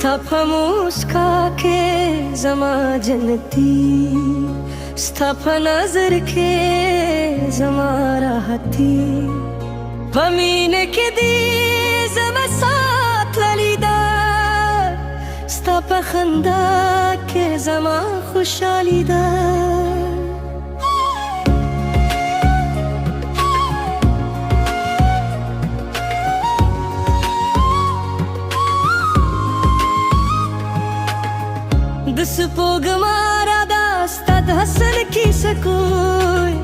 په موسکا کې زما جنتي ستا په نظر کې زما راحتي په مینه کې دې زما سات تللې ده ستا په خندا کې زما خوشحالي ده د سپوږمۍ دا ستا د حسن کیسه کوي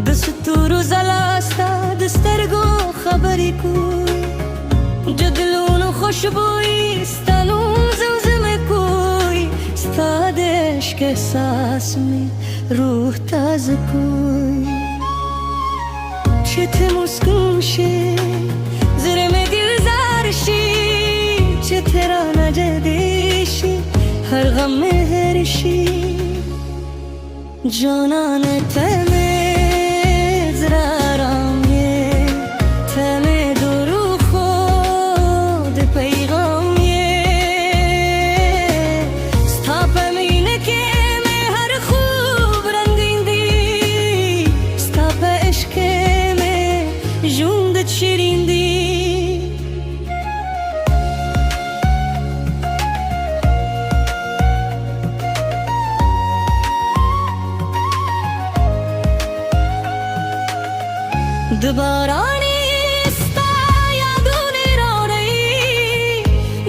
د ستورو ځلا ستا د سترګو خبرې کوي د دلونو خوشبويي ستا نوم زمزمه کوي ستا د عشق احساس مې روح تازه کوي چې ته مسکون شې زړه مې دلزار شي چې ته رانه جدي شي هر غم مهر شي جانان ته مې زړه آرام یې ته مې د روحو د پیغام یې ستا په مینه کې مې هر خوب رنګین دي ستا په عشق کې مې ژوند شیرین دي د بارانې ستا یادونه راوړي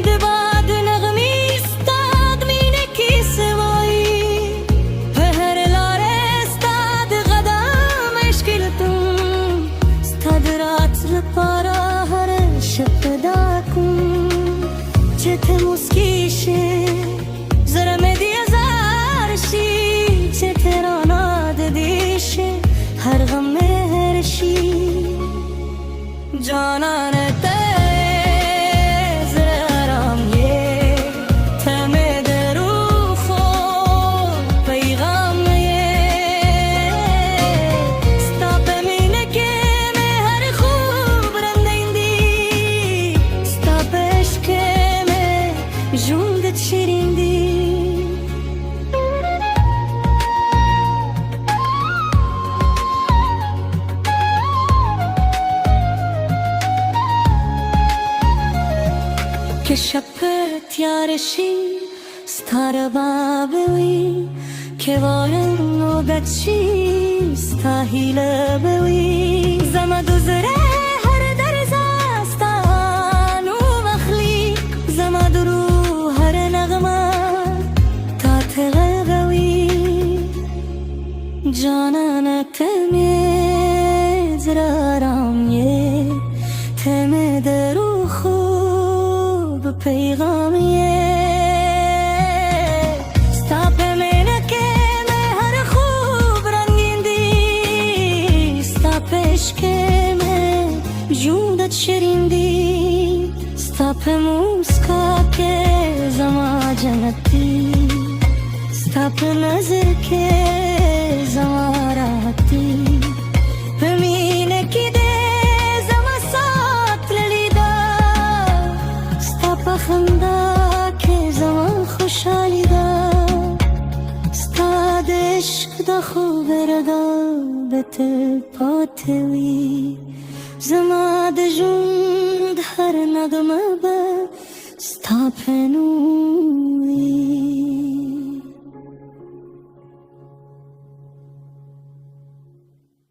د باد نغمې ستا د مینې کیسې وایي په هر لاره ستا د قدم عشق لټوم ستا د رات لپاره هره شب فدا کوم چې ته موسکي شې زړه مې دې ازار شي چې ته رانه د دې شي هر غم مې هېر شي جانان ته زړه آرام یې ته مې د روحو پیغام یې ستا په مینه کې مې هر خوب رنګین دي ستا په عشق کې مې ژوند شیرین دي که شب تیار شي ستا رباب وي که وارم نوبت شي ستا هیله به وي زما د زړه هر درزه ستا نوم اخلي زما د روح هر نغمه تا ته غږوي جانانه ته مې زړه آرام یې ته مې د روحو پیغام یې ستا په مینه کې مې هر خوب رنګین دي ستا په عشق کې مې ژوند شیرین دي ستا په موسکا کې زما جنتي ستا په نظر کې زما راحتي په مینه کې په خندا کې زما خوشحالي ده ستا د عشق د خوبرګا به تل پاتې وي زما د ژوند هر نغمه به ستا په نوم وي